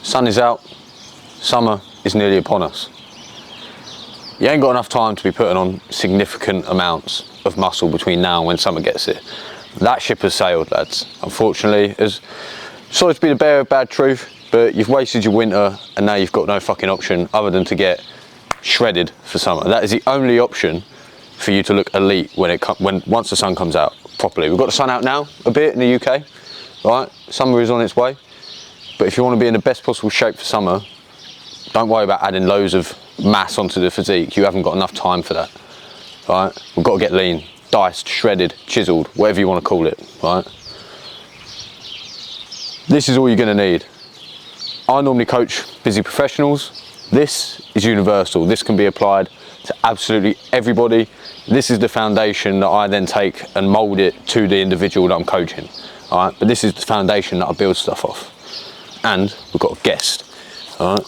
sun is out, summer is nearly upon us. You ain't got enough time to be putting on significant amounts of muscle between now and when summer gets here. That ship has sailed, lads. Unfortunately, sorry to be the bearer of bad truth, but you've wasted your winter and now you've got no fucking option other than to get shredded for summer. That is the only option for you to look elite once the sun comes out properly. We've got the sun out now a bit in the UK, right? Summer is on its way, but if you want to be in the best possible shape for summer, don't worry about adding loads of mass onto the physique. You haven't got enough time for that, right? We've got to get lean, diced, shredded, chiseled, whatever you want to call it, right? This is all you're going to need. I normally coach busy professionals. This is universal. This can be applied to absolutely everybody. This is the foundation that I then take and mold it to the individual that I'm coaching, all right? But this is the foundation that I build stuff off. And we've got a guest, all right?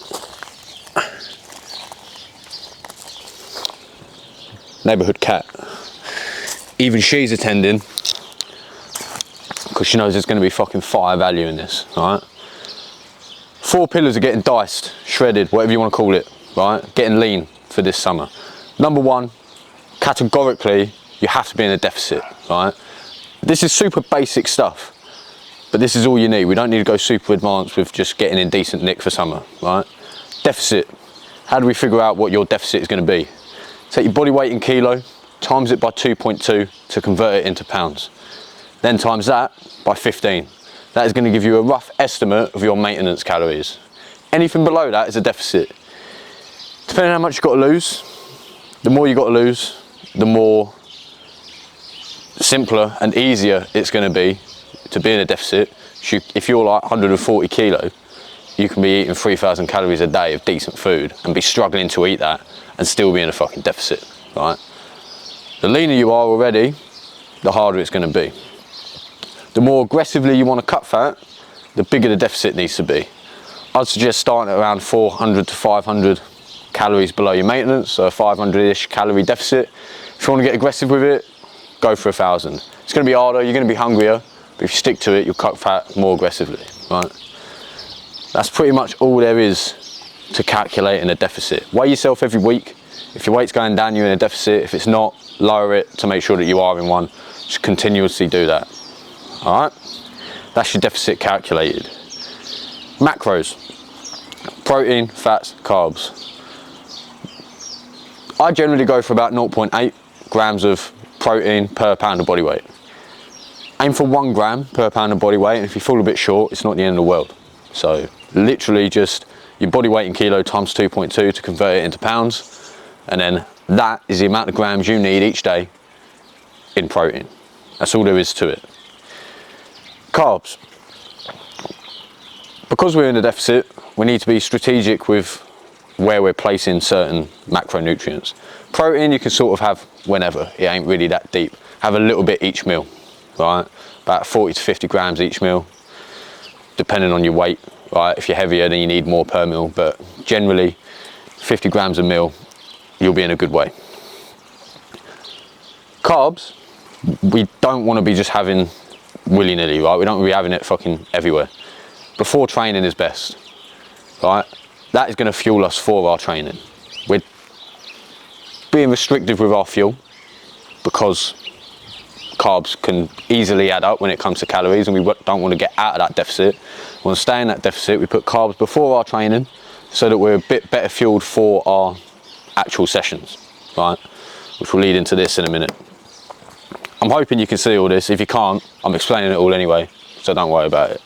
Neighbourhood cat. Even she's attending because she knows there's going to be fucking fire value in this, right? 4 pillars are getting diced, shredded, whatever you want to call it, right? Getting lean for this summer. Number 1, categorically, you have to be in a deficit, right? This is super basic stuff, but this is all you need. We don't need to go super advanced with just getting in decent nick for summer, right? Deficit. How do we figure out what your deficit is going to be? Take your body weight in kilo, times it by 2.2 to convert it into pounds. Then times that by 15. That is going to give you a rough estimate of your maintenance calories. Anything below that is a deficit. Depending on how much you've got to lose, the more you've got to lose, the more simpler and easier it's going to be in a deficit. If you're like 140 kilo, you can be eating 3,000 calories a day of decent food and be struggling to eat that and still be in a fucking deficit, right? The leaner you are already, the harder it's going to be. The more aggressively you want to cut fat, the bigger the deficit needs to be. I'd suggest starting at around 400 to 500 calories below your maintenance, so a 500-ish calorie deficit. If you want to get aggressive with it, go for 1,000. It's going to be harder, you're going to be hungrier, but if you stick to it, you'll cut fat more aggressively, right? That's pretty much all there is to calculating a deficit. Weigh yourself every week. If your weight's going down, you're in a deficit. If it's not, lower it to make sure that you are in one. Just continuously do that. All right? That's your deficit calculated. Macros. Protein, fats, carbs. I generally go for about 0.8 grams of protein per pound of body weight. Aim for 1 gram per pound of body weight, and if you fall a bit short, it's not the end of the world. So literally just your body weight in kilo times 2.2 to convert it into pounds, and then that is the amount of grams you need each day in protein. That's all there is to it. Carbs. Because we're in a deficit, we need to be strategic with where we're placing certain macronutrients. Protein you can sort of have whenever, it ain't really that deep. Have a little bit each meal, right? About 40 to 50 grams each meal, depending on your weight, right? If you're heavier, then you need more per meal, but generally 50 grams a meal, you'll be in a good way. Carbs, we don't want to be just having willy-nilly, right? We don't want to be having it fucking everywhere. Before training is best, right? That is going to fuel us for our training. We're being restrictive with our fuel because carbs can easily add up when it comes to calories, and we don't want to get out of that deficit. We want to stay in that deficit. We put carbs before our training so that we're a bit better fueled for our actual sessions, right? Which will lead into this in a minute. I'm hoping you can see all this. If you can't, I'm explaining it all anyway, so don't worry about it.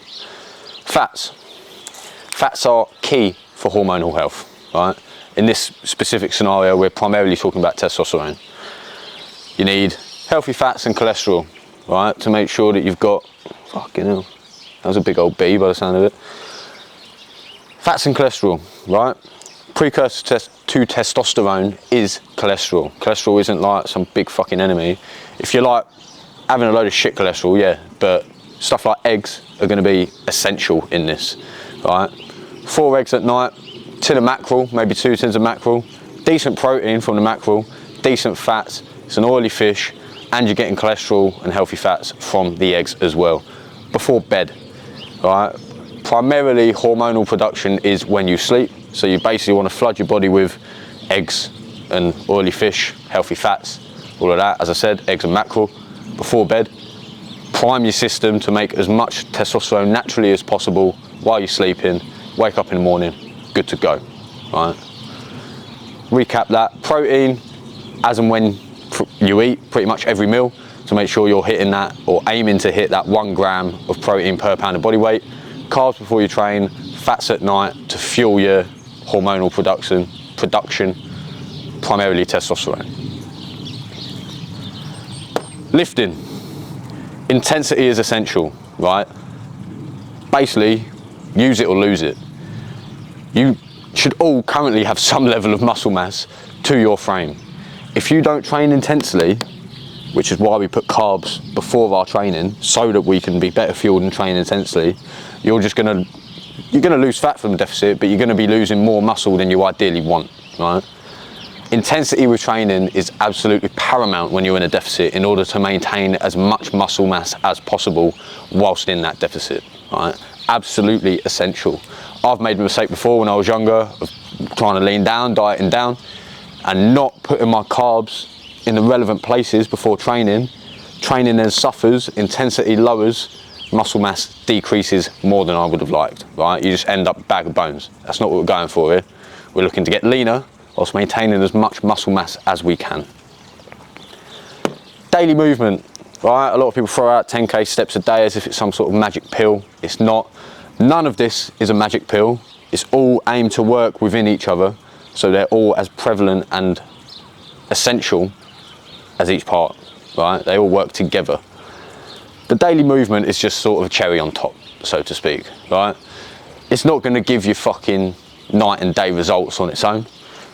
Fats. Fats are key for hormonal health, right? In this specific scenario, we're primarily talking about testosterone. You need healthy fats and cholesterol, right? To make sure that you've got, fucking hell, that was a big old B by the sound of it. Fats and cholesterol, right? Precursor to testosterone is cholesterol. Cholesterol isn't like some big fucking enemy. If you're like having a load of shit cholesterol, yeah, but stuff like eggs are going to be essential in this, right? 4 eggs at night, tin of mackerel, maybe 2 tins of mackerel, decent protein from the mackerel, decent fats, it's an oily fish, and you're getting cholesterol and healthy fats from the eggs as well, before bed, right? primarily hormonal production is when you sleep. So you basically want to flood your body with eggs and oily fish, healthy fats, all of that. As I said, eggs and mackerel before bed. Prime your system to make as much testosterone naturally as possible while you're sleeping. Wake up in the morning, good to go, right? Recap that. Protein, as and when you eat, pretty much every meal, to make sure you're hitting that or aiming to hit that 1 gram of protein per pound of body weight. Carbs before you train, fats at night to fuel your hormonal production, primarily testosterone. Lifting. Intensity is essential, right? Basically, use it or lose it. You should all currently have some level of muscle mass to your frame. If you don't train intensely, which is why we put carbs before our training, so that we can be better fueled and train intensely, you're gonna lose fat from the deficit, but you're gonna be losing more muscle than you ideally want, right? Intensity with training is absolutely paramount when you're in a deficit in order to maintain as much muscle mass as possible whilst in that deficit, right? Absolutely essential. I've made a mistake before when I was younger of trying to lean down, dieting down, and not putting my carbs in the relevant places before training. Training then suffers, intensity lowers, muscle mass decreases more than I would have liked, right? You just end up a bag of bones. That's not what we're going for here. We're looking to get leaner whilst maintaining as much muscle mass as we can. Daily movement, right? A lot of people throw out 10K steps a day as if it's some sort of magic pill. It's not. None of this is a magic pill. It's all aimed to work within each other, so they're all as prevalent and essential as each part, right? They all work together. The daily movement is just sort of a cherry on top, so to speak, right? It's not going to give you fucking night and day results on its own,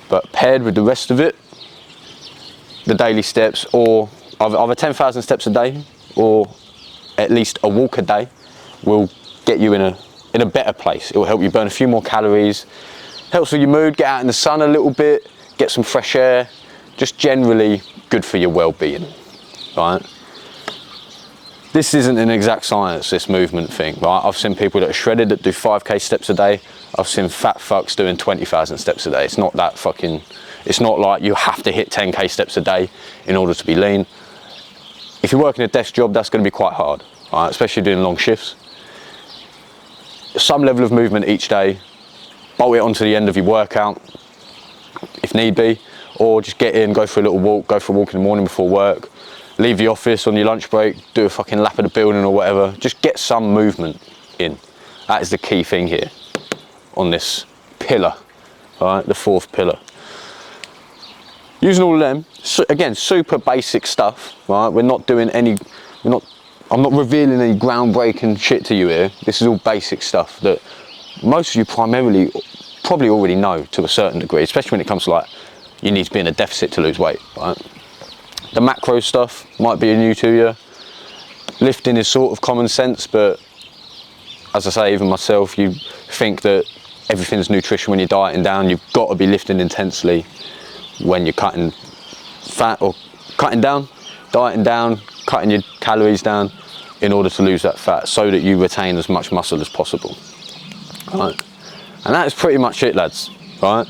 but paired with the rest of it, the daily steps, or either 10,000 steps a day or at least a walk a day, will get you in a better place. It will help you burn a few more calories, helps with your mood, get out in the sun a little bit, get some fresh air, just generally good for your well-being, right? This isn't an exact science, this movement thing, right? I've seen people that are shredded that do 5K steps a day. I've seen fat fucks doing 20,000 steps a day. It's not that fucking, it's not like you have to hit 10K steps a day in order to be lean. If you're working a desk job, that's going to be quite hard, right? Especially doing long shifts. Some level of movement each day, bolt it onto the end of your workout if need be, or just get in, go for a little walk, go for a walk in the morning before work, leave the office on your lunch break, do a fucking lap of the building or whatever. Just get some movement in. That is the key thing here on this pillar, right? The fourth pillar. Using all of them, so again, super basic stuff, right? We're not doing any, I'm not revealing any groundbreaking shit to you here. This is all basic stuff that most of you probably already know to a certain degree, especially when it comes to like, you need to be in a deficit to lose weight, right? The macro stuff might be new to you. Lifting is sort of common sense, but as I say, even myself, you think that everything's nutrition when you're dieting down. You've got to be lifting intensely when you're cutting fat or cutting down, dieting down, cutting your calories down in order to lose that fat so that you retain as much muscle as possible, right? And that is pretty much it, lads, right?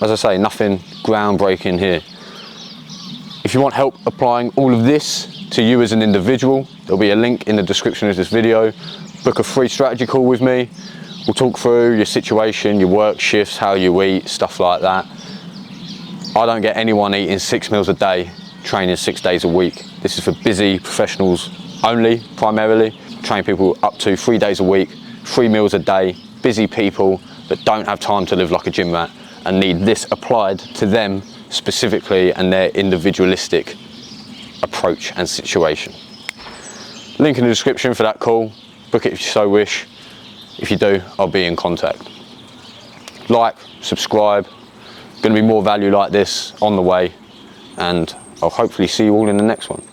As I say, nothing groundbreaking here. If you want help applying all of this to you as an individual, there'll be a link in the description of this video. Book a free strategy call with me. We'll talk through your situation, your work shifts, how you eat, stuff like that. I don't get anyone eating 6 meals a day, training 6 days a week. This is for busy professionals only, primarily. Train people up to 3 days a week, 3 meals a day, busy people that don't have time to live like a gym rat and need this applied to them specifically and their individualistic approach and situation. Link in the description for that call. Book it if you so wish. If you do, I'll be in contact. Like, subscribe. Going to be more value like this on the way, and I'll hopefully see you all in the next one.